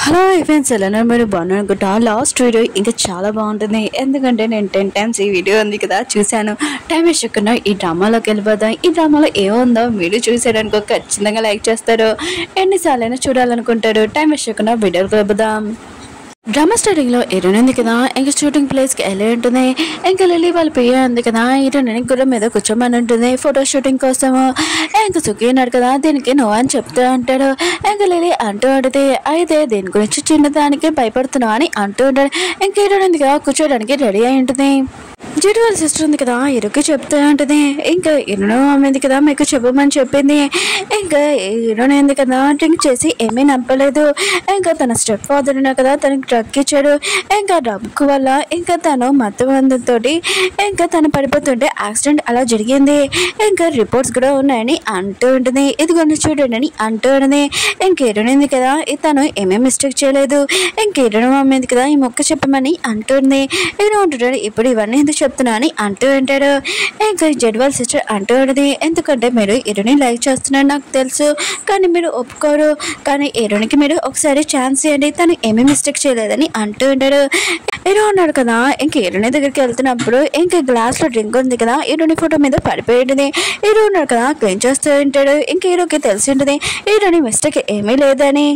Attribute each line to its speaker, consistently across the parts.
Speaker 1: Hello friends, ఎలా మీరు బాగున్నారు అనుకుంటా. లాస్ట్ వీడియో ఇంకా చాలా బాగుంటుంది, ఎందుకంటే నేను 10 times ఈ వీడియో ఉంది కదా చూశాను. టైం వేసుకున్నా ఈ డ్రామాలోకి వెళ్ళిపోదాం. ఈ డ్రామాలో ఏముందో మీరు చూసారనుకో ఖచ్చితంగా లైక్ చేస్తారు, ఎన్నిసార్లైనా చూడాలనుకుంటారు. టైం వేసుకున్నా వీడియోకి వెళ్ళిపోదాం. డ్రామా స్టార్టింగ్ లో హీరోయిన్ ఉంది కదా, ఇంకా షూటింగ్ ప్లేస్ కి వెళ్ళి ఉంటుంది. ఇంకా లిల్లీ వాళ్ళ పియ్య ఉంది కదా, హీరోయిన్ గుర్రం మీద కూర్చోమని ఉంటుంది ఫోటో షూటింగ్ కోసము. ఇంకా సుఖీ అన్నాడు కదా, దీనికి నువ్వు అని చెప్తూ అంటాడు. ఇంకా లిల్లీ అంటూ అడిగితే, అయితే దీని గురించి చిన్నదానికి భయపడుతున్నావు అని అంటూ ఉంటాడు. ఇంకా హీరోయిన్ ఉంది కదా, కూర్చోడానికి రెడీ అయి ఉంటుంది. జెడ్ వాళ్ళ సిస్టర్ ఉంది కదా, హీరోకి చెప్తూ ఉంటుంది. ఇంకా హీరోయిన్ ఆమె ఉంది కదా, మీకు చెప్పమని చెప్పింది. ఇంకా హీరోయిన్ ఉంది కదా, డ్రింక్ చేసి ఏమీ నమ్మలేదు. ఇంకా తన స్టెప్ ఫాదర్ ఉన్నా కదా, తనకి డ్రగ్ ఇచ్చాడు. ఇంకా డ్రగ్ వల్ల ఇంకా తను మత్తు మందుతో ఇంకా తను పడిపోతుంటే యాక్సిడెంట్ అలా జరిగింది. ఇంకా రిపోర్ట్స్ కూడా ఉన్నాయని అంటూ ఉంటుంది. ఇదిగోండి చూడండి అని అంటూ ఉంటుంది. ఇంక హీరోయిన్ ఉంది కదా, తను ఏమేమి మిస్టేక్ చేయలేదు. ఇంక హీరోయిన్ ఆమె ఉంది కదా, ఈ మొక్క చెప్పమని అంటుంది. హీరో అంటుంటాడు, ఇప్పుడు ఇవన్నీ ఎందుకు చెప్తున్నా అని అంటూ ఉంటాడు. ఇంకా జెడ్ వాళ్ళ సిస్టర్ అంటూ ఉంటుంది, ఎందుకంటే మీరు హీరోని లైక్ చేస్తున్నారు నాకు తెలుసు, కానీ మీరు ఒప్పుకోరు. కానీ హీరోనికి మీరు ఒకసారి ఛాన్స్ ఇవ్వండి, తను ఏమీ మిస్టేక్ చేయలేదని అంటూ ఉంటాడు. హీరో ఉన్నాడు కదా, ఇంక హీరోని దగ్గరికి వెళ్తున్నప్పుడు ఇంకా గ్లాస్ లో డ్రింక్ ఉంది కదా, హీరోని ఫోటో మీద పడిపోయి ఉంటుంది. హీరో ఉన్నాడు కదా, క్లీన్ చేస్తూ ఉంటాడు. ఇంక హీరోకి తెలిసి ఉంటుంది హీరోని మిస్టేక్ ఏమీ లేదని.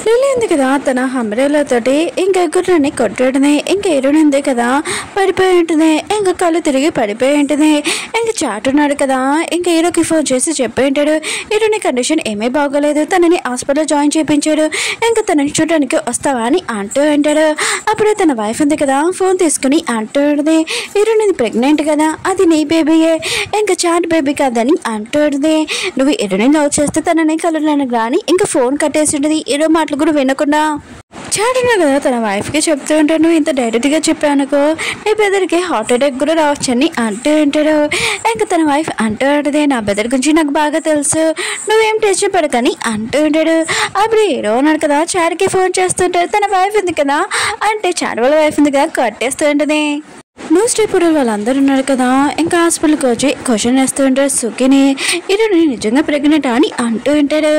Speaker 1: లిల్లీ ఉంది కదా, తన హంబ్రెల్లాతోటి ఇంకా గుర్రాన్ని కొట్టాడుతుంది. ఇంకా హీరోయిన్ ఉంది కదా, పడిపోయి ఉంటుంది. ఇంకా కళ్ళు తిరిగి పడిపోయి ఉంటుంది. ఇంకా చాట్ ఉన్నాడు కదా, ఇంకా హీరోకి ఫోన్ చేసి చెప్పి ఉంటాడు హీరోని కండిషన్ ఏమీ బాగోలేదు, తనని హాస్పిటల్ జాయిన్ చేయించాడు. ఇంకా తనని చూడడానికి వస్తావా అని అంటూ ఉంటాడు. అప్పుడే తన వైఫ్ ఉంది కదా, ఫోన్ తీసుకుని అంటూ ఉంటుంది, హీరోయిన్ ప్రెగ్నెంట్ కదా, అది నీ బేబీయే, ఇంకా చాట్ బేబీ కాదని అంటూ ఉంటుంది. నువ్వు హీరోని లవ్ చేస్తే తనని కలవడానికి రాని ఇంకా ఫోన్ కట్టేసి ఉంటుంది. హీరో మాటలు కూడా వినకుండా చాటున్నా కదా తన వైఫ్కి చెప్తూ ఉంటాడు, నువ్వు ఇంత డైరెక్ట్గా చెప్పానుకో నీ బెదర్కి హార్ట్ అటాక్ కూడా రావచ్చని అంటూ ఉంటాడు. ఇంకా తన వైఫ్ అంటూ ఉంటుంది, నా బెదర్ గురించి నాకు బాగా తెలుసు, నువ్వేం టెన్షన్ పడకని అంటూ ఉంటాడు. అప్పుడు హీరో ఉన్నాడు కదా, చాట్కి ఫోన్ చేస్తుంటాడు. తన వైఫ్ ఉంది కదా, అంటే చాట్ వాళ్ళ వైఫ్ ఉంది కదా, కట్టేస్తూ ఉంటుంది. న్యూస్ రిపోర్టర్ వాళ్ళందరూ ఉన్నారు కదా, ఇంకా హాస్పిటల్కి వచ్చి క్వశ్చన్ వేస్తూ ఉంటారు సుఖీని, హీరోని నిజంగా ప్రెగ్నెంట్ అని అంటూ ఉంటాడు.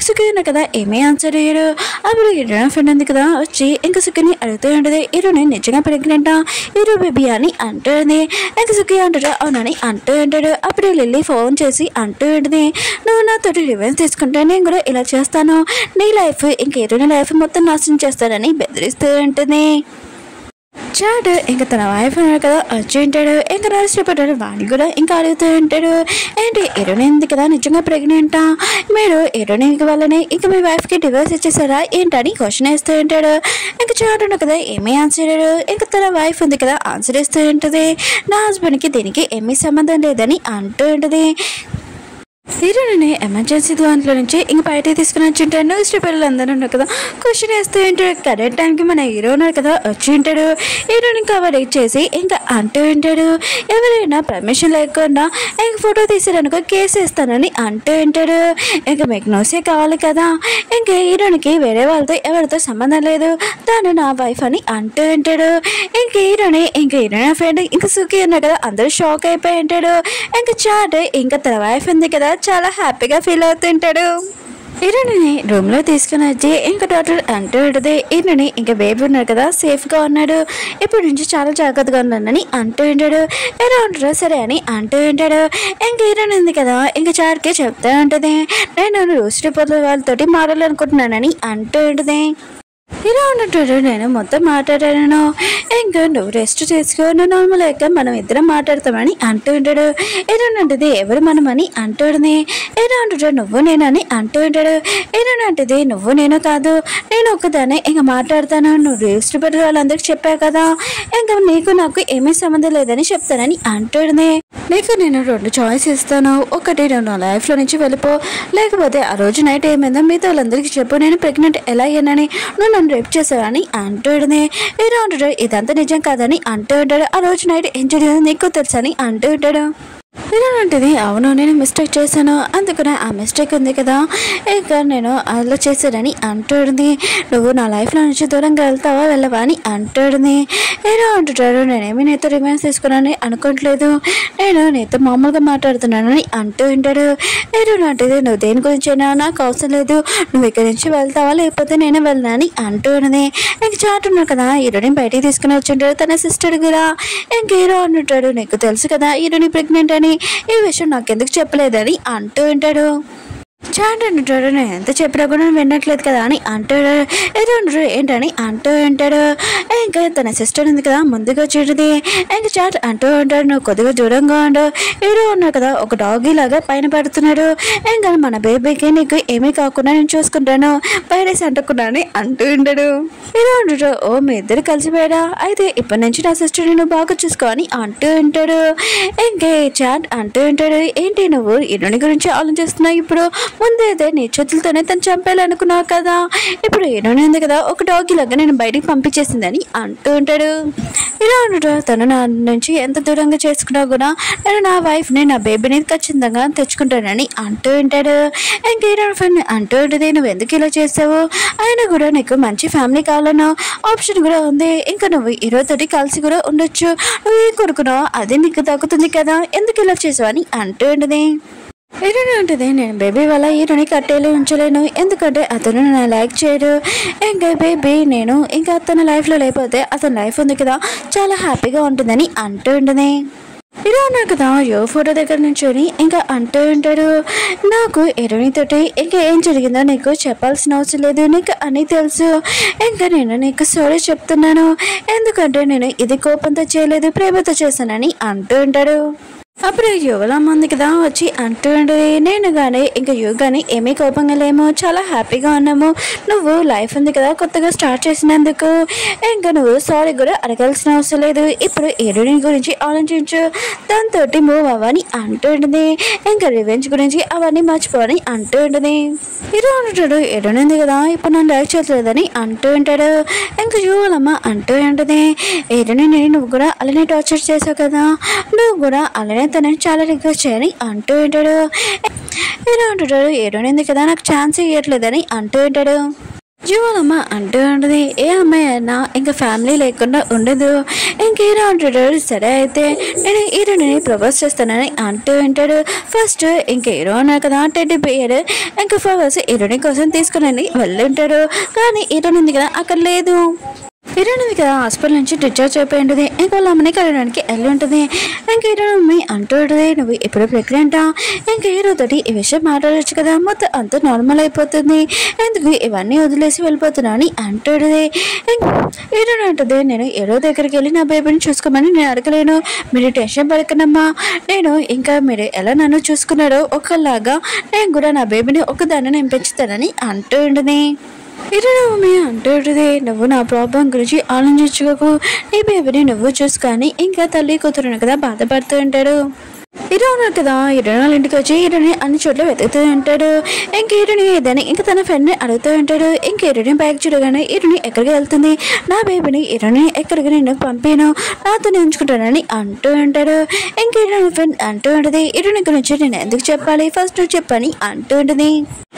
Speaker 1: సుఖీ ఉన్నా కదా, ఏమీ ఆన్సర్ అయ్యారు. అప్పుడు హీరోయిన్ ఫ్రెండ్ ఉంది కదా వచ్చి ఇంకా సుఖీని అడుగుతూ ఉంటుంది, హీరోని నిజంగా ప్రెగ్నెంటా, హీరో బేబీ అని అంటుంది. ఇంకా సుఖీ అంటాడు అవునని అంటూ ఉంటాడు. అప్పుడు లిల్లీ ఫోన్ చేసి అంటూ ఉంటుంది, నువ్వు నాతోటి రివెంజ్ తీసుకుంటే నేను కూడా ఇలా చేస్తాను, నీ లైఫ్ ఇంక హీరోని లైఫ్ మొత్తం నాశనం చేస్తానని బెదిరిస్తూ ఉంటుంది. చాట్ ఇంకా తన వైఫ్ ఉన్నాడు కదా వచ్చి ఉంటాడు. ఇంకా రాష్ట్రపడ్డాడు వాడిని కూడా ఇంకా అడుగుతూ ఉంటాడు, ఏంటి హీరోయిన్ ఉంది కదా నిజంగా ప్రెగ్నెంటా, మీరు హీరోయిన్ వల్లనే ఇంకా మీ వైఫ్కి డివోర్స్ ఇచ్చేసారా ఏంటని క్వశ్చన్ వేస్తూ ఉంటాడు. ఇంకా చాట్ ఉన్నాడు కదా, ఏమీ ఆన్సర్ అయ్యాడు. ఇంకా తన వైఫ్ ఉంది కదా ఆన్సర్ ఇస్తూ ఉంటుంది, నా హస్బెండ్కి దీనికి ఏమీ సంబంధం లేదని అంటూ ఉంటుంది. హీరోని ఎమర్జెన్సీ దాంట్లో నుంచి ఇంక బయట తీసుకుని వచ్చి ఉంటాడు. న్యూస్ పేపర్లు అందరూ ఉన్నారు కదా, క్వశ్చన్ వేస్తూ ఉంటాడు. కరెక్ట్ టైంకి మన హీరో ఉన్నాడు కదా వచ్చి ఉంటాడు. హీరోని కవర్ చేసి ఇంకా అంటూ ఉంటాడు, ఎవరైనా పర్మిషన్ లేకుండా ఇంక ఫోటో తీసారనుకో కేసు వేస్తానని అంటూ ఉంటాడు. ఇంకా మీకు న్యూసే కావాలి కదా, ఇంకా హీరోనికి వేరే వాళ్ళతో ఎవరితో సంబంధం లేదు, తాను నా వైఫ్ అని అంటూ ఉంటాడు. ఇంక హీరోయిన్ ఫ్రెండ్ ఇంకా సుఖీ ఉన్నాడు కదా, అందరూ షాక్ అయిపోయి ఉంటాడు. ఇంకా చాట్ ఇంకా తన వైఫ్ ఉంది కదా చాలా హ్యాపీగా ఫీల్ అవుతుంటాడు. హీరోని రూమ్ లో తీసుకుని వచ్చి ఇంకా డాక్టర్ అంటూ ఉంటుంది, హీరోని ఇంకా బేబీ ఉన్నాడు కదా సేఫ్ గా ఉన్నాడు, ఇప్పటి నుంచి చాలా జాగ్రత్తగా ఉన్నానని అంటూ ఉంటాడు. ఎలా ఉంటారో సరే అని అంటూ ఉంటాడు. ఇంకా హీరోయిన్ ఉంది కదా ఇంకా చాట్కి చెప్తూ ఉంటుంది, నేను న్యూస్ రిపోర్టర్ వాళ్ళతోటి మాట్లాడాలనుకుంటున్నానని అంటూ ఉంటుంది. హీరో అంటాడు, నేను మొత్తం మాట్లాడాను, ఇంకా నువ్వు రెస్ట్ చేసుకో, నువ్వు నార్మల్ అయ్యాక మనం ఇద్దరం మాట్లాడతామని అంటూ ఉంటాడు. హీరోయిన్ అంటది ఎవరు మనం అని అంటుంది. హీరో అంటాడు నువ్వు నేనని అంటూ ఉంటాడు. హీరోయిన్ అంటది నువ్వు నేను కాదు, నేను ఒక్కదానే ఇంకా మాట్లాడతాను, నువ్వు రెస్ట్ పెట్టి వాళ్ళందరికీ చెప్పావు కదా, ఇంకా నీకు నాకు ఏమీ సంబంధం లేదని చెప్తానని అంటుంది. నీకు నేను 2 చాయిస్ ఇస్తాను, ఒకటి నువ్వు నా లైఫ్లో నుంచి వెళ్ళిపో, లేకపోతే ఆ రోజు నైట్ ఏమైందో మీతో వాళ్ళందరికీ చెప్పు, నేను ప్రెగ్నెంట్ ఎలా అయ్యానని, నువ్వు నన్ను రేప్ చేసావని అంటుంది. హీరో అంటాడు ఇదంతా నిజం కాదని అంటూ ఉంటాడు. ఆ రోజు నైట్ ఏం జరిగిందో నీకు తెలుసని అంటూ ఉంటాడు. ఇలాంటిది అవును నేను మిస్టేక్ చేశాను, అందుకనే ఆ మిస్టేక్ ఉంది కదా ఇక నేను అలా చేశానని అంటాడుంది. నువ్వు నా లైఫ్లో నుంచి దూరంగా వెళ్తావా వెళ్ళవా అని అంటాడుంది. ఏదో అంటుంటాడు, నేనేమి నీతో రివెంజ్ తీసుకున్నానని అనుకోవట్లేదు, నేను నీతో మామూలుగా మాట్లాడుతున్నానని అంటూ ఉంటాడు. ఏదో లాంటిది నువ్వు దేని గురించైనా నాకు అవసరం లేదు, నువ్వు ఇక్కడి నుంచి వెళ్తావా లేకపోతే నేనే వెళ్ళనా అని అంటూ ఉన్నది. ఇంక చాటున్నాడు కదా హీరోని బయటికి తీసుకుని వచ్చింటాడు తన సిస్టర్ కూడా. ఇంక హీరో అంటుంటాడు, నీకు తెలుసు కదా హీరోని ప్రెగ్నెంట్ అని, ఈ విషయం నాకెందుకు చెప్పలేదని అంటూ ఉంటాడు. చాట్ అంటాడు, నేను ఎంత చెప్పినా కూడా వినట్లేదు కదా అని అంటాడు. ఏదో ఏంటని అంటూ ఉంటాడు. ఇంకా తన సిస్టర్ ఉంది కదా ముందుగా వచ్చేది. ఇంకా చాట్ అంటూ ఉంటాడు, నువ్వు కొద్దిగా దూరంగా ఉండు, ఏదో ఉన్నాడు కదా ఒక డాగీ లాగా పైన పడుతున్నాడు, ఇంకా మన బేబీకి నీకు ఏమీ కాకుండా నేను చూసుకుంటాను పైరేసి అంటుకున్నాను అంటూ ఉంటాడు. ఏదో అంటాడు, ఓ మీ ఇద్దరు కలిసిపోయాడా, అయితే ఇప్పటి నుంచి నా సిస్టర్ నేను బాగా చూసుకో అని అంటూ ఉంటాడు. ఇంకా చాట్ అంటూ ఉంటాడు, ఏంటి నువ్వు ఇరుని గురించి ఆలోచిస్తున్నావు, ఇప్పుడు ముందైతే నీ చేతులతోనే తను చంపేయాలనుకున్నావు కదా, ఇప్పుడు ఏమీ ఉంది కదా ఒక డాగి లాగా నేను బయటికి పంపించేసిందని అంటూ ఉంటాడు. ఇలా ఉండటం తను నా నుంచి ఎంత దూరంగా చేసుకున్నా కూడా నేను నా వైఫ్ని నా బేబీని ఖచ్చితంగా తెచ్చుకుంటానని అంటూ ఉంటాడు. ఇంకేనా ఫ్రెండ్ అంటూ ఉంటుంది, నువ్వు ఎందుకు ఇలా చేసావు, అయినా కూడా నీకు మంచి ఫ్యామిలీ కావాలన్నా ఆప్షన్ కూడా ఉంది, ఇంకా నువ్వు ఈరోజుతోటి కలిసి కూడా ఉండొచ్చు, నువ్వు ఏం కోరుకున్నావు అది నీకు దక్కుతుంది కదా, ఎందుకు ఇలా చేసావు అని అంటూ ఉంటుంది. హీరోని ఉంటుంది, నేను బేబీ వల్ల హీరోని కట్టేలు ఉంచలేను, ఎందుకంటే అతను నా లైక్ చేయడు, ఇంకా బేబీ నేను ఇంకా అతని లైఫ్లో లేకపోతే అతని లైఫ్ ఉంది కదా చాలా హ్యాపీగా ఉంటుందని అంటూ ఉంటుంది. హీరో ఉన్నాడు కదా ఫోటో దగ్గర నుంచి ఇంకా అంటూ ఉంటాడు, నాకు హీరోనితోటి ఇంకా ఏం జరిగిందో నీకు చెప్పాల్సిన అవసరం లేదు, నీకు అన్నీ తెలుసు, ఇంకా నేను నీకు సారీ చెప్తున్నాను, ఎందుకంటే నేను ఇది కోపంతో చేయలేదు ప్రేమతో చేశానని అంటూ ఉంటాడు. అప్పుడు యువలమ్మ ఉంది కదా వచ్చి అంటూ ఉంటుంది, నేను కానీ ఇంకా యువ కానీ ఏమీ కోపంగా లేము, చాలా హ్యాపీగా ఉన్నాము, నువ్వు లైఫ్ ఉంది కదా కొత్తగా స్టార్ట్ చేసినందుకు ఇంకా నువ్వు సారీ కూడా అడగాల్సిన అవసరం లేదు, ఇప్పుడు హీరోయిన్ గురించి ఆలోచించు, దాంతో మూవ్ అవ్వని అంటూ ఉంటుంది, ఇంకా రివెంజ్ గురించి అవన్నీ మర్చిపోవని అంటూ ఉంటుంది. హీరో అంటాడు, హీరోయిన్ ఉంది కదా ఇప్పుడు నన్ను లైక్ చేయలేదని అంటూ ఉంటాడు. ఇంకా యువలమ్మ అంటూ ఉంటుంది, హీరోయిన్ నువ్వు కూడా అలానే టార్చర్ చేసావు కదా, నువ్వు కూడా అలానే తనని చాలా రిక్వెస్ట్ చేయని అంటూ ఉంటాడు. హీరో అంటుంటాడు, హీరోయిన్ కదా నాకు ఛాన్స్ ఇవ్వట్లేదని అంటూ ఉంటాడు. జీవనమ్మ అంటూ ఉంటుంది, ఏ అమ్మాయి అయినా ఇంకా ఫ్యామిలీ లేకుండా ఉండదు, ఇంక హీరో అంటుంటాడు, సరే అయితే నేను హీరోని ప్రపోజ్ చేస్తానని అంటూ ఉంటాడు. ఫస్ట్ ఇంక హీరో అన్నారు కదా టెడ్డీ బియర్ ఇంకా ఫ్లవర్స్ హీరోని కోసం తీసుకుని వెళ్ళి ఉంటాడు, కానీ హీరోని ఉంది కదా అక్కడ లేదు. హీరోయిన్ కదా హాస్పిటల్ నుంచి డిశ్చార్జ్ అయిపోయి ఉంటుంది, ఇంక వాళ్ళ అమ్మని కలవడానికి వెళ్ళి ఉంటుంది. ఇంక హీరో అమ్మాయి అంటూ ఉంటుంది, నువ్వు ఇప్పుడు ప్రెగ్నెంటా, ఇంక హీరోతోటి ఈ విషయం మాట్లాడచ్చు కదా, మొత్తం అంతా నార్మల్ అయిపోతుంది, ఎందుకు ఇవన్నీ వదిలేసి వెళ్ళిపోతున్నా అని అంటుంది. హీరోయిన్ అంటుంది, నేను హీరో దగ్గరికి వెళ్ళి నా బేబీని చూసుకోమని నేను అడగలేను, మీరు టెన్షన్ పడకనమ్మా, నేను ఇంకా మీరు ఎలా నన్ను చూసుకున్నారో ఒకలాగా నేను కూడా నా బేబీని ఒకదాన్ని నేను పెంచుతానని అంటూ ఉంటుంది. హీరోయిన్ అంటూ ఉంటుంది, నువ్వు నా ప్రాబ్లం గురించి ఆలోచించుకోకు, నీ బేబీని నువ్వు చూసుకొని ఇంకా తల్లి కూతురును కదా బాధపడుతూ ఉంటాడు. హీరో ఉన్నారు కదా హీరోయిన్ వాళ్ళ ఇంటికి వచ్చి హీరోని అన్ని చోట్ల వెతుకుతూ ఉంటాడు. ఇంక హీరోని ఏదని ఇంకా తన ఫ్రెండ్ని అడుగుతూ ఉంటాడు. ఇంక హీరోని బ్యాగ్ చూడగానే హీరోని ఎక్కడికి వెళ్తుంది, నా బేబీని హీరోని ఎక్కడికి నేను పంపాను, నాతో ఉంచుకుంటానని అంటూ ఉంటాడు. ఇంక హీరోని ఫ్రెండ్ అంటూ ఉంటుంది, హీరోని గురించి నేను ఎందుకు చెప్పాలి, ఫస్ట్ నువ్వు చెప్పని అంటూ ఉంటుంది.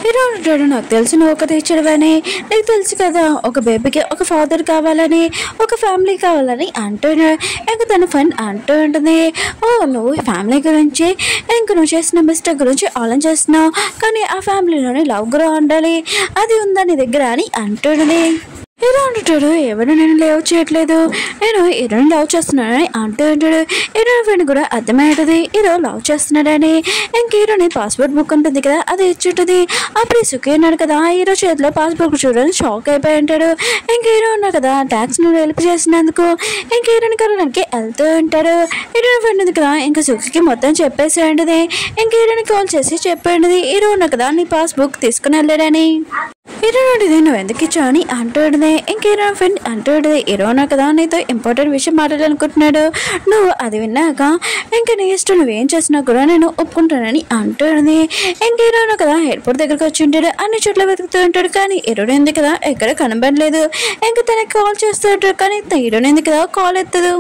Speaker 1: హీరో అంటాడు, నాకు తెలుసు నువ్వు ఒక తెచ్చడవని, నీకు తెలుసు కదా ఒక బేబీకి ఒక ఫాదర్ కావాలని ఒక ఫ్యామిలీ కావాలని అంటున్నాడు. ఇంకా తన ఫ్రెండ్ అంటూ ఉంటుంది, ఓ నువ్వు ఫ్యామిలీ గురించి ఇంక నువ్వు చేసిన మిస్టేక్ గురించి ఆలోచిస్తున్నావు, కానీ ఆ ఫ్యామిలీలోని లవ్ కూడా ఉండాలి, అది ఉందా నీ దగ్గర అని అంటుంది. హీరో అంటుంటాడు, ఎవరు నేను లవ్ చేయట్లేదు, నేను హీరోని లవ్ చేస్తున్నానని అంటూ ఉంటాడు. హీరో ఫ్రెండ్ కూడా అర్థమవుతుంది హీరో లవ్ చేస్తున్నాడని. ఇంక హీరోని పాస్పోర్ట్ బుక్ ఉంటుంది కదా అది ఇచ్చుంటుంది. అప్పుడు సుఖీ ఉన్నాడు కదా హీరో చేతిలో పాస్పోర్ట్ చూడని షాక్ అయిపోయి ఉంటాడు. ఇంక హీరో ఉన్నాడు కదా ట్యాక్స్ నువ్వు హెల్ప్ చేసినందుకు ఇంక హీరోని కలవడానికి వెళ్తూ ఉంటాడు. హీరో ఫ్రెండ్ ఉంది కదా ఇంకా సుఖీకి మొత్తం చెప్పేసి ఉంటుంది. ఇంక హీరోని కాల్ చేసి చెప్పండి హీరో ఉన్నా కదా నీ పాస్బుక్ తీసుకుని వెళ్ళాడని. హీరో ఉంటుంది, నువ్వు ఎందుకు ఇచ్చావు అని అంటుంది. ఇంక హీరో ఫ్రెండ్ అంటుంది, హీరో ఉన్నా కదా నీతో ఇంపార్టెంట్ విషయం మాట్లాడాలనుకుంటున్నాడు, నువ్వు అది విన్నాక ఇంకా నీ ఇష్టం నువ్వేం చేసినా కూడా నేను ఒప్పుకుంటానని అంటుంది. ఇంక హీరో ఉన్నా కదా ఎయిర్పోర్ట్ దగ్గరకు వచ్చి ఉంటాడు, అన్ని చోట్ల వెతుకుతూ ఉంటాడు, కానీ హీరోని ఉంది కదా ఎక్కడ కనబడలేదు. ఇంకా తనకి కాల్ చేస్తూ ఉంటాడు, కానీ హీరోని ఉంది కదా కాల్ ఎత్తదు.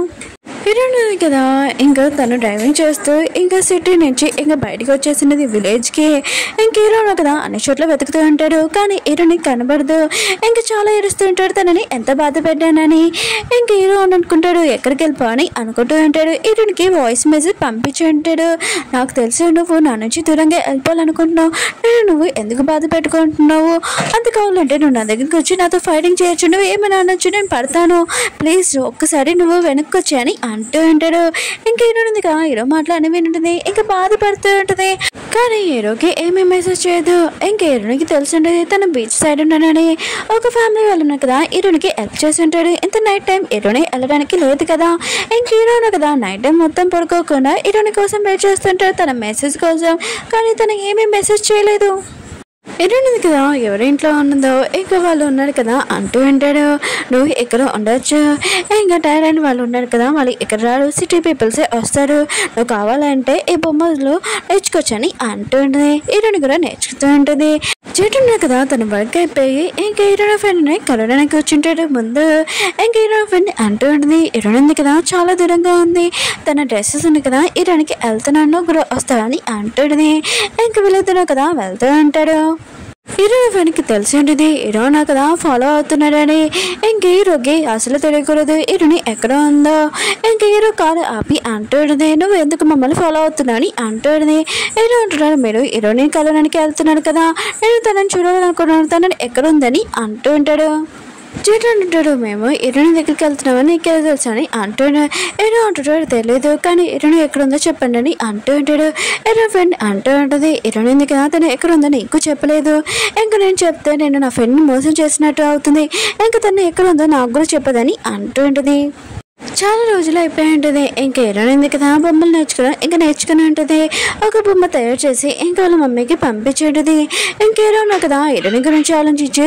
Speaker 1: హీరోయిన్ కదా ఇంకా తను డ్రైవింగ్ చేస్తూ ఇంకా సిటీ నుంచి ఇంకా బయటకు వచ్చేసినది విలేజ్కి. ఇంక హీరోను కదా అన్ని చోట్ల వెతుకుతూ ఉంటాడు, కానీ హీరోని కనబడదు. ఇంకా చాలా ఏడుస్తూ ఉంటాడు తనని ఎంత బాధ పెట్టానని. ఇంక హీరో అనుకుంటాడు ఎక్కడికి వెళ్ళిపో అని అనుకుంటూ ఉంటాడు. హీరోనికి వాయిస్ మెసేజ్ పంపించి ఉంటాడు, నాకు తెలిసి నువ్వు నా నుంచి దూరంగా వెళ్ళిపోవాలనుకుంటున్నావు, నువ్వు ఎందుకు బాధ పెట్టుకుంటున్నావు, అంత కావాలంటే నువ్వు నా దగ్గరికి వచ్చి నాతో ఫైటింగ్ చేయొచ్చు, నువ్వు ఏమైనా అనొచ్చు, నేను పడతాను, ప్లీజ్ ఒక్కసారి నువ్వు వెనక్కి వచ్చి అని అంటూ ఉంటాడు. ఇంకా హీరోనిందిగా హీరో మాట్లాడి వింటుంది, ఇంకా బాధపడుతూ ఉంటుంది. కానీ హీరోకి ఏమీ మెసేజ్ చేయదు. ఇంకా హీరోనికి తెలిసి ఉంటుంది తన బీచ్ సైడ్ ఉన్నానని. ఒక ఫ్యామిలీ వాళ్ళు ఉన్నారు కదా హీరోనికి హెల్ప్ చేసి ఉంటాడు. ఇంత నైట్ టైం హీరోని వెళ్ళడానికి లేదు కదా. ఇంక హీరోను కదా నైట్ టైం మొత్తం పడుకోకుండా హీరోని కోసం వెయిట్ చేస్తుంటాడు తన మెసేజ్ కోసం, కానీ తను ఏమీ మెసేజ్ చేయలేదు. హీరోయిన్ కదా ఎవరి ఇంట్లో ఉన్నదో ఇంకా వాళ్ళు ఉన్నారు కదా అంటూ ఉంటాడు, నువ్వు ఎక్కడ ఉండొచ్చు, ఇంకా టైర్ వాళ్ళు ఉన్నారు కదా వాళ్ళు ఇక్కడ రాడు, సిటీ పీపుల్సే వస్తారు, నువ్వు కావాలంటే ఈ బొమ్మలు నేర్చుకోవచ్చని అంటూ ఉంటుంది. హీరోయిన్ కూడా నేర్చుకుతూ ఉంటుంది. చెట్టు ఉన్నారు కదా తన వర్క్ అయిపోయి ఇంకా హీరోయిన్ ఫ్రెండ్ని కలవడానికి వచ్చింటాడు ముందు. ఇంకా హీరోయిన్ ఫ్రెండ్ అంటూ ఉంటుంది, హీరోయిన్ కదా చాలా దూరంగా ఉంది, తన డ్రెస్సెస్ ఉంది కదా హీరోయిన్కి వెళ్తున్నాను కూడా వస్తాడని అంటుంది. ఇంకా వీళ్ళిద్దరు కదా వెళ్తూ ఉంటాడు. హీరోయిన్ ఫ్రెండ్కి తెలిసి ఉంటుంది హీరోనా కదా ఫాలో అవుతున్నాడని. ఇంక హీరోకి అసలు తెలియకూడదు హీరోని ఎక్కడ ఉందో. ఇంక హీరో కారు ఆపి అంటుంది, నువ్వు ఎందుకు మమ్మల్ని ఫాలో అవుతున్నావు అని అంటుంది. హీరో అంటున్నాడు, మీరు హీరోని కలవడానికి వెళ్తున్నాడు కదా, నేను తనని చూడాలనుకున్నాను, తనని ఎక్కడ ఉందని అంటూ ఉంటాడు. చెట్లు అంటుంటాడు, మేము హీరోని దగ్గరికి వెళ్తున్నామని నీకు ఎలా తెలుసు అని అంటున్నాడు. హీరో అంటుంటాడు, తెలియదు, కానీ హీరోని ఎక్కడుందో చెప్పండి అని అంటూ ఉంటాడు. హీరో ఫ్రెండ్ అంటూ ఉంటుంది, హీరోని ఉంది కదా తను ఎక్కడుందో నీకు చెప్పలేదు, ఇంకా నేను చెప్తే నేను నా ఫ్రెండ్ని మోసం చేసినట్టు అవుతుంది, ఇంకా తను ఎక్కడుందో నాకు కూడా చెప్పదని అంటూ ఉంటుంది. చాలా రోజులు అయిపోయి ఉంటుంది. ఇంకా హీరోయిన్ కదా బొమ్మలు నేర్చుకుని ఉంటుంది. ఒక బొమ్మ తయారు చేసి ఇంకా వాళ్ళ మమ్మీకి పంపించేది. ఇంకా హీరోయిన్ కదా హీరోయిన్ గురించి ఆలోచించి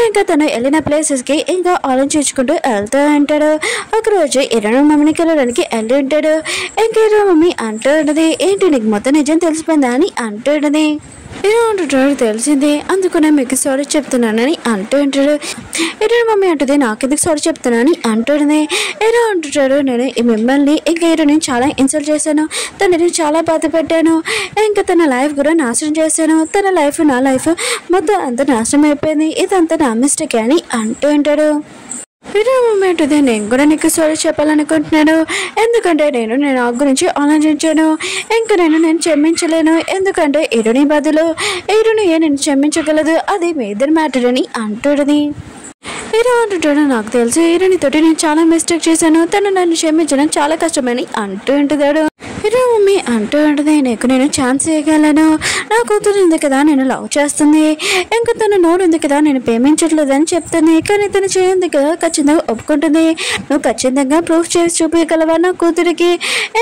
Speaker 1: ఇంకా తను వెళ్ళిన ప్లేసెస్కి ఇంకా ఆలోచించుకుంటూ వెళ్తూ ఉంటాడు. ఒకరోజు హీరోయిన్ మమ్మీని కలవడానికి వెళ్ళి ఉంటాడు. ఇంకా హీరో మమ్మీ అంటూ ఉంటుంది, ఏంటి నీకు మొత్తం నిజం తెలిసిపోయిందా అని అంటూ ఉంటుంది. హీరో అంటుంటాడు, తెలిసింది, అందుకు నేను మీకు సారీ చెప్తున్నానని అంటూ ఉంటాడు. హీరో మమ్మీ అంటుంది, నాకెందుకు సారీ చెప్తున్నానని అంటుంది. హీరో అంటుంటాడు, నేను మిమ్మల్ని ఇంకా హీరోని చాలా ఇన్సల్ట్ చేశాను, తనని చాలా బాధపడ్డాను, ఇంకా తన లైఫ్ కూడా నాశనం చేశాను, తన లైఫ్ నా లైఫ్ మొత్తం అంత నాశనం అయిపోయింది, ఇదంతా నా మిస్టేక్ అని అంటూ ఉంటాడు. హీరో మమ్మీ అంటుంది, నేను కూడా నీకు సారీ చెప్పాలనుకుంటున్నాను, ఎందుకంటే నేను నా గురించి ఆలోచించాను, ఇంకా నేను క్షమించలేను, ఎందుకంటే హీరోని బదులు హీరోని నేను క్షమించగలదు, అది మీ ఇద్దరి మ్యాటర్ అని అంటుంది. హీరో అంటుంటాడు, నాకు తెలుసు హీరోని తోటి నేను చాలా మిస్టేక్ చేశాను, తను నన్ను క్షమించడం చాలా కష్టమని అంటూ ఉంటున్నాడు. హీరో మమ్మీ అంటూ ఉంటుంది, నీకు నేను ఛాన్స్ ఇవ్వగలను, నా కూతురు ఉంది కదా నేను లవ్ చేస్తుంది, ఇంకా తను నోరు ఉంది కదా నేను ప్రేమించట్లేదని చెప్తుంది, కానీ తను చేయంది కదా ఖచ్చితంగా ఒప్పుకుంటుంది, నువ్వు ఖచ్చితంగా ప్రూఫ్ చేసి చూపించగలవా నా కూతురికి,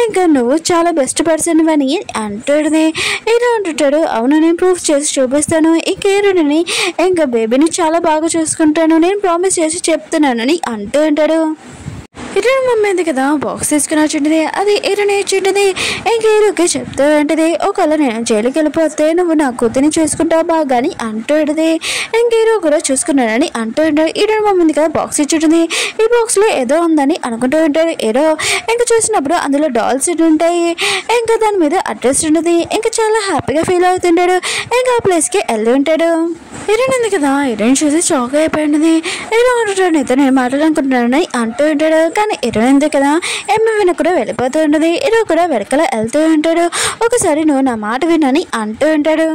Speaker 1: ఇంకా నువ్వు చాలా బెస్ట్ పర్సన్ అని అంటుంది. హీరో అంటుంటాడు, అవును నేను ప్రూఫ్ చేసి చూపిస్తాను, ఈ హీరోని ఇంకా బేబీని చాలా బాగా చూసుకుంటాను, నేను ప్రామిస్ చేసి చెప్తున్నానని అంటూ ఉంటాడు. హీరోయిన్ మమ్మీ ఉంది కదా బాక్స్ తీసుకుని వచ్చింటుంది, అది హీరోని ఇచ్చింటుంది. ఇంక హీరోకి చెప్తూ ఉంటుంది, ఒకవేళ నేను జైలుకి వెళ్ళిపోతే నువ్వు నా కూతురిని చూసుకుంటావు బాగా అని అంటూ ఉంటుంది. ఇంక హీరో కూడా చూసుకున్నాడని అంటూ ఉంటాడు. హీరోయిన్ మమ్మీ ఉంది కదా బాక్స్ ఇచ్చింటుంది, ఈ బాక్స్లో ఏదో ఉందని అనుకుంటూ ఉంటాడు హీరో. ఇంకా చూసినప్పుడు అందులో డాల్స్ ఉంటాయి, ఇంకా దాని మీద అడ్రస్ ఉంటుంది, ఇంకా చాలా హ్యాపీగా ఫీల్ అవుతుంటాడు. ఇంకా ఆ ప్లేస్కి వెళ్ళి ఉంటాడు. హీరోయిన్ ఉంది కదా హీరోయిన్ చూసి షాక్ అయిపోయి ఉంటుంది. హీరో అంటుంటాడు, నీతో నేను మాట్లాడాలనుకుంటున్నానని అంటూ ఉంటాడు. కానీ హీరోయిన్ ఉంది కదా ఏమైనా కూడా వెళ్ళిపోతూ ఉంటుంది. హీరో కూడా వెనకాల వెళ్తూ ఉంటాడు. ఒకసారి నువ్వు నా మాట వినని అంటూ ఉంటాడు.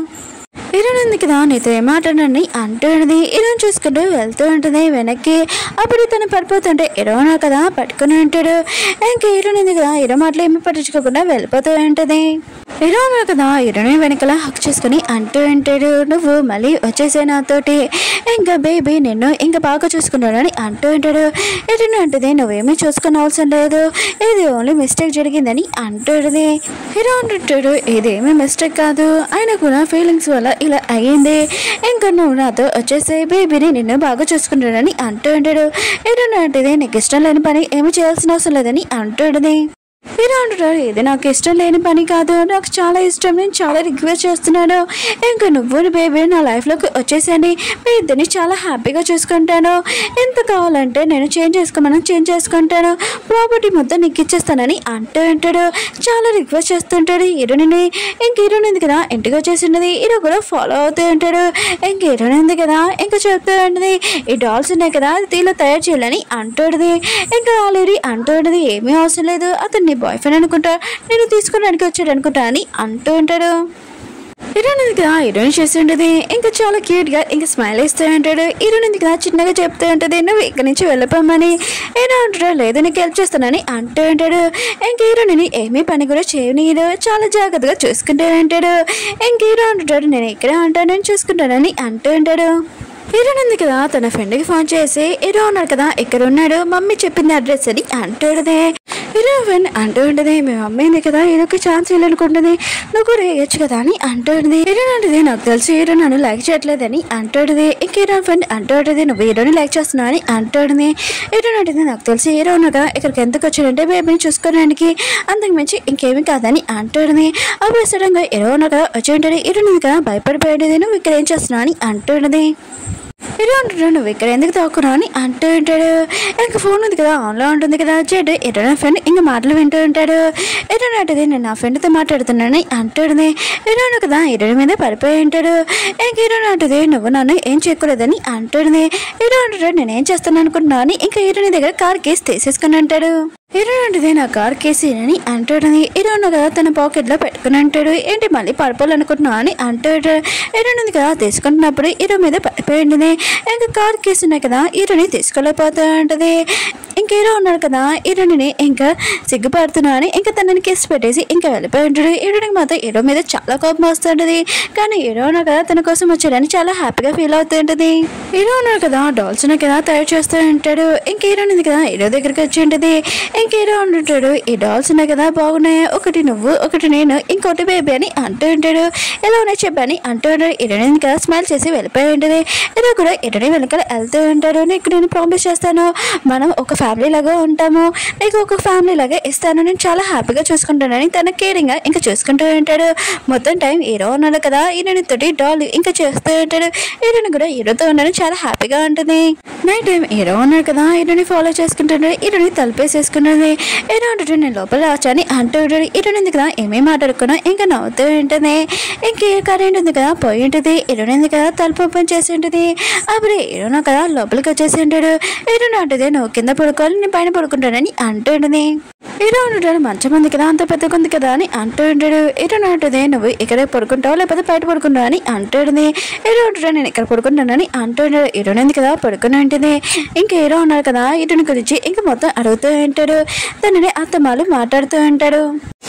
Speaker 1: హీరోయిన్ ఉంది కదా నీతో ఏమాటనని అంటూ ఉంటుంది. హీరోయిన్ చూసుకుంటూ వెళ్తూ ఉంటుంది వెనక్కి. అప్పుడు తను పడిపోతుంటే హీరోయిన్ కదా పట్టుకుని ఉంటాడు. ఇంకా హీరోయిన్ ఉంది కదా హీరో మాటలు ఏమీ పట్టించుకోకుండా వెళ్ళిపోతూ ఉంటుంది. హీరో కదా హీరోయిన్ వెనకాల హక్ చేసుకుని అంటూ ఉంటాడు, నువ్వు మళ్ళీ వచ్చేసే నాతోటి, ఇంకా బేబీ నిన్ను ఇంకా బాగా చూసుకున్నాడు అని అంటూ ఉంటాడు. హీరోయిన్ అంటుంది, నువ్వేమీ చూసుకుని అవసరం లేదు, ఇది ఓన్లీ మిస్టేక్ జరిగిందని అంటుంది. హీరో అంటుంటాడు, ఇదేమీ మిస్టేక్ కాదు, ఆయన కూడా ఫీలింగ్స్ వల్ల ఇలా అయ్యింది, ఇంకా నువ్వు నాతో వచ్చేసే బేబీని నిన్ను బాగా చూసుకుంటాడని అంటూ ఉంటాడు. హీరోయిన్ అంటుంది, నీకు ఇష్టం లేని పని ఏమి చేయాల్సిన అవసరం లేదని అంటుంది. హీరో అంటాడు, ఇది నాకు ఇష్టం లేని పని కాదు, నాకు చాలా ఇష్టం, నేను చాలా రిక్వెస్ట్ చేస్తున్నాను, ఇంకా నువ్వు బేబీ నా లైఫ్లోకి వచ్చేసాని మీ ఇద్దరిని చాలా హ్యాపీగా చూసుకుంటాను, ఎంత కావాలంటే నేను చేంజ్ చేసుకుంటాను, ప్రాపర్టీ మొత్తం నీకు ఇచ్చేస్తానని అంటూ ఉంటాడు. చాలా రిక్వెస్ట్ చేస్తుంటాడు హీరోని. ఇంక హీరోని ఉంది కదా ఇంటికి వచ్చేసినది, హీరో కూడా ఫాలో అవుతూ ఉంటాడు. ఇంక హీరోని ఉంది కదా ఇంకా చెప్తూ ఉంటుంది, ఈ డాల్స్ ఉన్నాయి కదా దీనిలో తయారు చేయాలని అంటుంది. ఇంకా ఆల్రెడీ అంటూ ఉంటుంది, ఏమీ అవసరం లేదు, అతన్ని బాయ్ ఫ్రెండ్ అనుకుంటా, నేను తీసుకోవడానికి వచ్చాడు అనుకుంటా అని అంటూ ఉంటాడు. హీరోయిన్ కదా హీరోయిన్ చేస్తూ ఉంటుంది, ఇంకా చాలా క్యూట్గా ఇంకా స్మైల్ ఇస్తూ ఉంటాడు. హీరోయిన్ కదా చిన్నగా చెప్తూ ఉంటుంది, నువ్వు ఇక్కడి నుంచి వెళ్ళిపోమని. హీరో అంటాడు, లేదు నీకు హెల్ప్ చేస్తానని అంటూ ఉంటాడు. ఇంక హీరోయిన్ ఏమీ పని కూడా చేయనీయడు, చాలా జాగ్రత్తగా చూసుకుంటూ ఉంటాడు. ఇంక హీరో అంటాడు, నేను ఇక్కడే ఉంటాను, నేను చూసుకుంటానని అంటూ ఉంటాడు. హీరోయిన్ ఉంది కదా తన ఫ్రెండ్కి ఫోన్ చేసి, హీరో ఉన్నారు కదా ఇక్కడ ఉన్నాడు, మమ్మీ చెప్పింది అడ్రస్ అని అంటుండదే. హీరో ఫ్రెండ్ అంటూ ఉంటుంది, మీ మమ్మీ ఉంది కదా హీరోకి ఛాన్స్ ఇవ్వాలనుకుంటుంది, నువ్వు కూడా వేయచ్చు కదా అని అంటుంది. హీరోయిన్ అంటే నాకు తెలుసు హీరో నన్ను లైక్ చేయట్లేదని అంటుంది. ఇంక హీరో ఫ్రెండ్ అంటుంది, నువ్వు హీరోని లైక్ చేస్తున్నావు అని అంటుంది. హీరోయిన్ అంటే నాకు తెలుసు హీరో ఉన్నా కదా ఇక్కడికి ఎందుకు వచ్చాడంటే బేబీని చూసుకోవడానికి, అంతకు మించి ఇంకేమీ కాదని అంటుంది. అప్పుడు సడన్గా హీరో ఉన్నా కదా వచ్చి ఉంటాడు. హీరోయిన్ కదా భయపడిపోయేది, నువ్వు ఇక్కడ ఏం చేస్తున్నావు అని అంటుంది. హీరో అంటాడు, నువ్వు ఇక్కడ ఎందుకు తాకున్నావు అని అంటూ ఉంటాడు. ఇంకా ఫోన్ ఉంది కదా ఆన్లో ఉంటుంది కదా, జెడ్ హీరో నా ఫ్రెండ్ ఇంకా మాటలు వింటూ ఉంటాడు. హీరో అంటది, నేను నా ఫ్రెండ్తో మాట్లాడుతున్నానని అంటుంది. హీరో కదా హీరో మీద పడిపోయి ఉంటాడు. ఇంక హీరో అంటది, నువ్వు నన్ను ఏం చేయకూడదని అంటుంది. హీరో అంటాడు, నేను ఏం చేస్తాను అనుకుంటున్నావు అని ఇంకా హీరోని దగ్గర కార్ కేసు తీసేసుకుని ఉంటాడు. హీరో అంటది, నా కార్ కేసు అని అంటుంది. హీరో కదా తన పాకెట్లో పెట్టుకుని ఉంటాడు. ఏంటి మళ్ళీ పడిపోవాలనుకుంటున్నావు అని అంటాడు. హీరో కదా తీసుకుంటున్నప్పుడు హీరో మీద పడిపోయి ఉంటుంది. ఇంకా కార్ కేసు ఉన్నాయి కదా హీరోని తీసుకోలేకపోతూ ఉంటుంది. ఇంక హీరో ఉన్నాడు కదా హీరోని ఇంకా సిగ్గుపడుతున్నా అని ఇంకా తనని కేసు పెట్టేసి ఇంకా వెళ్ళిపోయి ఉంటాడు. హీరోనికి మాత్రం హీరో మీద చాలా కోపం వస్తుంటుంది. కానీ హీరో ఉన్నాడు కదా తన కోసం వచ్చాడని చాలా హ్యాపీగా ఫీల్ అవుతూ ఉంటుంది. హీరో ఉన్నాడు కదా డాల్స్ కదా తయారు చేస్తూ ఉంటాడు. ఇంక హీరోని ఉంది కదా హీరో దగ్గరికి వచ్చి ఉంటుంది. ఇంక హీరో అంటుంటాడు, ఈ డాల్స్ ఉన్నాయి కదా బాగున్నాయి, ఒకటి నువ్వు ఒకటి నేను ఇంకోటి బేబీ అని అంటూ ఉంటాడు. ఎలా ఉన్నాయి చెప్పని అంటూ ఉంటాడు. హీరోని కదా స్మైల్ చేసి వెళ్ళిపోయి ఉంటుంది. హీరో కూడా హీరోని వెనకాల వెళ్తూ ఉంటాడు. నీకు నేను ప్రామిస్ చేస్తాను, మనం ఒక ఫ్యామిలీ లాగా ఉంటాము, నీకు ఒక ఫ్యామిలీ లాగా ఇస్తాను, నేను చాలా హ్యాపీగా చూసుకుంటానని తన కేరింగ్ గా ఇంకా చూసుకుంటూ ఉంటాడు. మొత్తం టైం హీరో ఉన్నాడు కదా హీరోని తోటి డాల్ ఇంకా చేస్తూ ఉంటాడు. హీరోని కూడా హీరోతో ఉండడం చాలా హ్యాపీగా ఉంటుంది. నైట్ టైం హీరో ఉన్నాడు కదా హీరోని ఫాలో చేసుకుంటాడు. హీరోని తలుపేసేసుకున్నది. హీరో అంటాడు, నేను లోపల వచ్చాని అంటూ ఉంటాడు. హీరోని ఉంది కదా ఏమేమి మాట్లాడుకున్నా ఇంకా నవ్వుతూ ఉంటుంది. ఇంక కరెంట్ ఉంది కదా పోయి ఉంటుంది. హీరోని ఉంది కదా తలుపు ఓపెన్ చేసి ఉంటుంది. అప్పుడు హీరోనా కదా లోపలికి వచ్చేసి ఉంటాడు. హీరోని అంటుంది, నువ్వు కింద పడుకోవాలి, నేను పైన పడుకుంటానని అంటూ ఉంటుంది. హీరో అంటాడు, మంచం ఉంది కదా అంత పెద్దగా ఉంది కదా అని అంటూ ఉంటాడు. హీరో అంటుంది, నువ్వు ఇక్కడే పడుకుంటావు లేకపోతే బయట పడుకుంటావు అని అంటుంది. హీరో అంటాడు, నేను ఇక్కడ పడుకుంటానని అంటూ ఉంటాడు. హీరోని ఉంది కదా పడుకుని ఉంటుంది. ఇంకా హీరో ఉన్నారు కదా హీరోని గురించి ఇంకా మొత్తం అడుగుతూ ఉంటాడు. తనని అత్తమాలు మాట్లాడుతూ ఉంటాడు.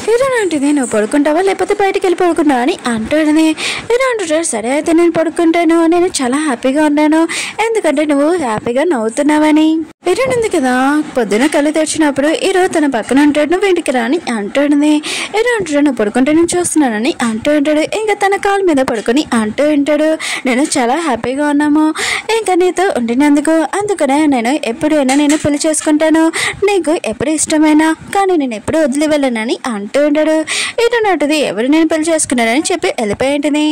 Speaker 1: హీరో అంటుంది, నువ్వు పడుకుంటావా లేకపోతే బయటకు వెళ్ళి పడుకుంటావా అని అంటుంది. హీరో అంటాడు, సరే అయితే నేను పడుకుంటాను, నేను చాలా హ్యాపీగా ఉన్నాను ఎందుకంటే నువ్వు హ్యాపీగా నవ్వుతున్నావని. హీరో ఉంది కదా పొద్దున కళ్ళు తెరిచినప్పుడు హీరో తన పక్కన ఉంటాడు. నువ్వు ఇంటికి రా అని అంటుంది. హీరో అంటాడు, నువ్వు పడుకుంటే నేను చూస్తున్నానని అంటూ ఉంటాడు. ఇంకా తన కాలు మీద పడుకొని అంటూ ఉంటాడు, నేను చాలా హ్యాపీగా ఉన్నాము ఇంకా నీతో ఉండినందుకు, అందుకనే నేను ఎప్పుడైనా నేను పెళ్లి చేసుకుంటాను, నీకు ఎప్పుడు ఇష్టమైనా కానీ నేను ఎప్పుడు వదిలి వెళ్ళనని అంటూ ఉంటాడు. హీరో అంటుంది, ఎవరు నేను పెళ్లి చేసుకున్నానని చెప్పి వెళ్ళిపోయి ఉంటుంది.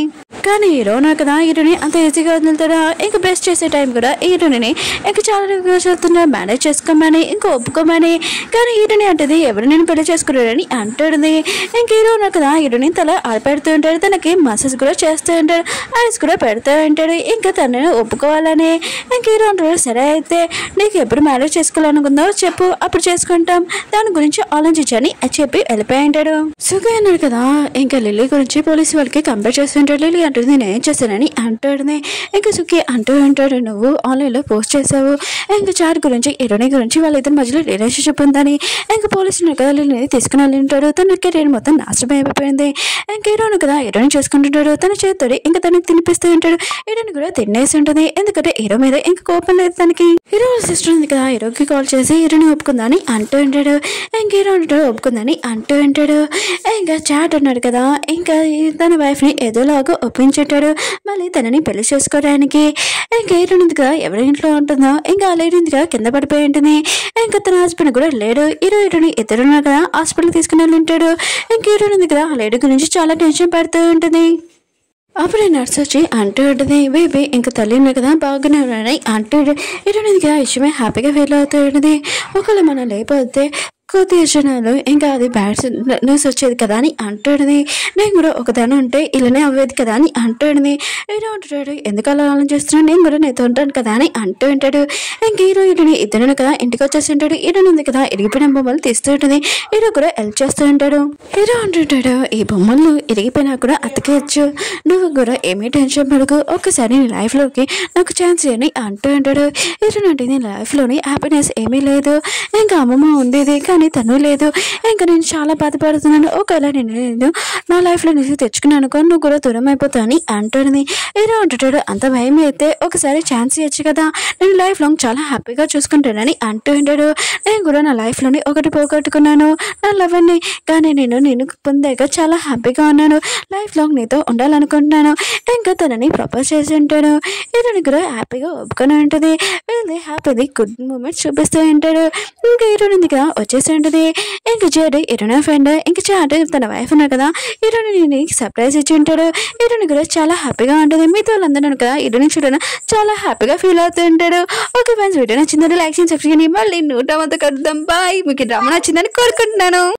Speaker 1: కానీ హీరో నాకు కదా హీరోని అంత ఈజీగా వదులుతాడా, ఇంకా బెస్ట్ చేసే టైం కూడా హీరోని ఇంకా చాలా రిక్వెస్ట్ చేస్తున్నా మేనేజ్ చేసుకోమని ఇంకా ఒప్పుకోమని. కానీ హీరోని అంటది, ఎవరు నేను పెళ్లి చేసుకున్నాడని అంటుంది. ఇంక హీరో నాకు కదా హీరోని తల ఆడిపెడుతూ ఉంటాడు. తనకి మసాజ్ కూడా చేస్తూ ఉంటాడు, ఐస్ కూడా పెడుతూ ఉంటాడు. ఇంకా తనని ఒప్పుకోవాలని. ఇంక హీరో అంటాడు, సరే అయితే నీకు ఎప్పుడు మ్యారేజ్ చేసుకోవాలనుకుందో చెప్పు, అప్పుడు చేసుకుంటాం, దాని గురించి ఆలోచించని చెప్పి వెళ్ళిపోయి ఉంటాడు. సుఖ అన్నాడు కదా ఇంకా లిల్లీ గురించి పోలీసు వాళ్ళకి కంపేర్ చేస్తుంటాడు. లిల్లీ అంటుంది, నేను ఏం చేశానని అంటాడునే. ఇంకా సుఖి అంటూ ఉంటాడు, నువ్వు ఆన్లైన్లో పోస్ట్ చేసావు ఇంకా చార్ గురించి హీరోని గురించి వాళ్ళిద్దరి మధ్యలో రిలేషన్షిప్ ఉందని. ఇంకా పోలీసులు కదా లిల్లీని తీసుకుని వెళ్ళి ఉంటాడు. తన కెరీర్ మొత్తం నాశనం అయిపోయింది. ఇంకా హీరోని కదా హీరోని చేసుకుంటుంటాడు. తన చేతితో ఇంకా తనకి తినిపిస్తూ ఉంటాడు. హీరోని కూడా తినేసి ఉంటుంది. ఎందుకంటే హీరో మీద ఇంకా కోపం లేదు తనకి. హీరో సిస్టర్ ఉంది కదా హీరోకి కాల్ చేసి హీరోని ఒప్పుకుందని అంటూ ఉంటాడు. ఇంక హీరో ఒప్పుకుందని అంటూ ఉంటాడు. ఉంటాడు. ఇంకా చాట్ అన్నాడు కదా, ఇంకా తన వైఫ్ని ఏదోలాగా ఒప్పించుంటాడు మళ్ళీ తనని పెళ్లి చేసుకోవడానికి. ఇంకా హీరోయిన్గా ఎవరి ఇంట్లో ఉంటుందో ఇంకా ఆ లేడీగా కింద పడిపోయి ఉంటుంది. ఇంకా తన హస్బెండ్ కూడా లేడు. హీరోయిన్ ఇద్దరున్నారు కదా, హాస్పిటల్ తీసుకుని వెళ్ళి ఉంటాడు. ఇంకా హీరోయిన్ దగ్గర ఆ లేడీ గురించి చాలా టెన్షన్ పడుతూ ఉంటుంది. అప్పుడే నర్స్ వచ్చి అంటూ ఉంటుంది, బేబీ ఇంకా తల్లి ఉంది కదా బాగానే ఉన్నాడని అంటూ హీరోయిన్గా విషయమే హ్యాపీగా ఫీల్ అవుతూ ఉంటుంది. ఒకవేళ మనం లేకపోతే కొద్ది జనాలు ఇంకా అది బ్యాడ్ న్యూస్ వచ్చేది కదా అని అంటాడుది. నేను కూడా ఒకదాని ఉంటే ఇలానే అవ్వేది కదా అని అంటాడుది. హీరో అంటాడు, ఎందుకు అలా ఆలోచిస్తున్నాడు, నేను కూడా నీతో ఉంటాను కదా అని అంటూ ఉంటాడు. ఇంక హీరోయిన్ ఇద్దరు కదా ఇంటికి వచ్చేసి ఉంటాడు. హీరోయిన్ ఉంది కదా ఇరిగిపోయిన బొమ్మలు తీస్తూ ఉంటుంది. హీరో కూడా హెల్ప్ చేస్తూ ఉంటాడు. హీరో అంటుంటాడు, ఈ బొమ్మలు ఇరిగిపోయినా కూడా అతికేయచ్చు, నువ్వు కూడా ఏమీ టెన్షన్ పడకు, ఒక్కసారి నీ లైఫ్లోకి నాకు ఛాన్స్ అని అంటూ ఉంటాడు. హీరోయిన్ అంటే నీ లైఫ్లోని హ్యాపీనెస్ ఏమీ లేదు, ఇంకా అమ్మమ్మ ఉండేది కానీ తను లేదు, ఇంకా నేను చాలా బాధపడుతున్నాను, ఒకవేళ నేను నా లైఫ్లో నుంచి తెచ్చుకున్నాను కానీ నువ్వు కూడా దూరం అయిపోతా అని అంటాడు. ఏదో అంటుంటాడు, అంత భయం అయితే ఒకసారి ఛాన్స్ ఇవ్వచ్చు కదా, నేను లైఫ్ లాంగ్ చాలా హ్యాపీగా చూసుకుంటానని అంటూ ఉంటాడు. నేను కూడా నా లైఫ్లోని ఒకటి పోగొట్టుకున్నాను, నా లవర్ని, కానీ నేను పొందాక చాలా హ్యాపీగా ఉన్నాను, లైఫ్ లాంగ్ నీతో ఉండాలనుకుంటున్నాను. ఇంకా తనని ప్రపోజ్ చేసి ఉంటాడు. హీరోని కూడా హ్యాపీగా ఒప్పుకొని ఉంటుంది. వీళ్ళది హ్యాపీది గుడ్ మూమెంట్స్ చూపిస్తూ ఉంటాడు. ఇంకా హీరోని దగ్గర వచ్చేసి ఉంటుంది. ఇంకా జేడ్ హీరోయిన్ ఫ్రెండ్, ఇంకా చాట్ తన వైఫ్ ఉన్నారు కదా, హీరోయిన్ సర్ప్రైజ్ ఇచ్చి ఉంటాడు. హీరోయిన్ కూడా చాలా హ్యాపీగా ఉంటుంది. మీతో వాళ్ళందరూ కదా హీరోయిన్ చూడడం చాలా హ్యాపీగా ఫీల్ అవుతూ ఉంటాడు. ఓకే ఫ్రెండ్స్, వీడియో నచ్చిందంటే లైక్ చేయండి, సబ్స్క్రైబ్ చేయండి. మళ్ళీ 100 కలుద్దాం. బాయ్. మీకు డ్రామా నచ్చిందని కోరుకుంటున్నాను.